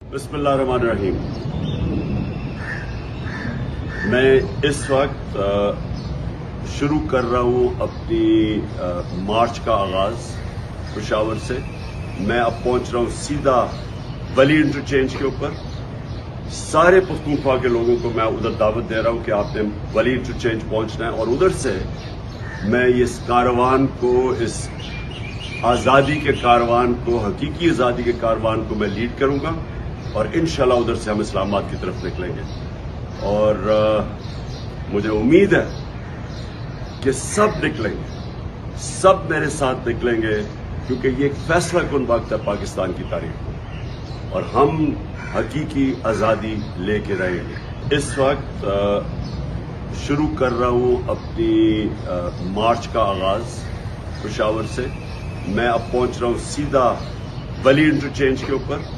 बिस्मिल्लाहिर्रहमानिर्रहीम। मैं इस वक्त शुरू कर रहा हूँ अपनी मार्च का आगाज पेशावर से। मैं अब पहुँच रहा हूँ सीधा वली इंटरचेंज के ऊपर। सारे पख्तूनख्वा के लोगों को मैं उधर दावत दे रहा हूँ कि आपने वली इंटरचेंज पहुँचना है, और उधर से मैं इस कारवान को, इस आज़ादी के कारवान को, हकीकी आज़ादी के कारवान को मैं लीड करूँगा, और इंशाल्लाह उधर से हम इस्लामाबाद की तरफ निकलेंगे। और मुझे उम्मीद है कि सब निकलेंगे, सब मेरे साथ निकलेंगे, क्योंकि ये एक फैसला कुन वक्त है पाकिस्तान की तारीख में, और हम हकीकी आज़ादी लेके रहेंगे। इस वक्त शुरू कर रहा हूँ अपनी मार्च का आगाज पेशावर से। मैं अब पहुँच रहा हूँ सीधा वली इंटरचेंज के ऊपर।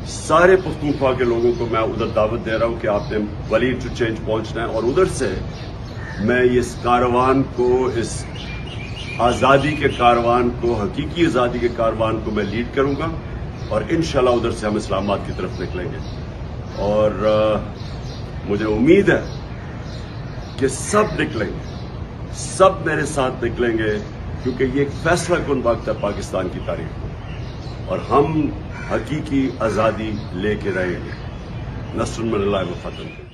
सारे पख्तूनख्वा के लोगों को मैं उधर दावत दे रहा हूँ कि आपने वली इंटरचेंज पहुँचना है, और उधर से मैं इस कारवान को, इस आज़ादी के कारवान को, हकीकी आज़ादी के कारवान को मैं लीड करूँगा, और इंशाल्लाह उधर से हम इस्लामाबाद की तरफ निकलेंगे। और मुझे उम्मीद है कि सब निकलेंगे, सब मेरे साथ निकलेंगे, क्योंकि ये एक फैसला कुन वक्त है पाकिस्तान की तारीख में, और हम हकीकी आज़ादी लेके रहेंगे। नस्रुन मिनल्लाहि व फतह।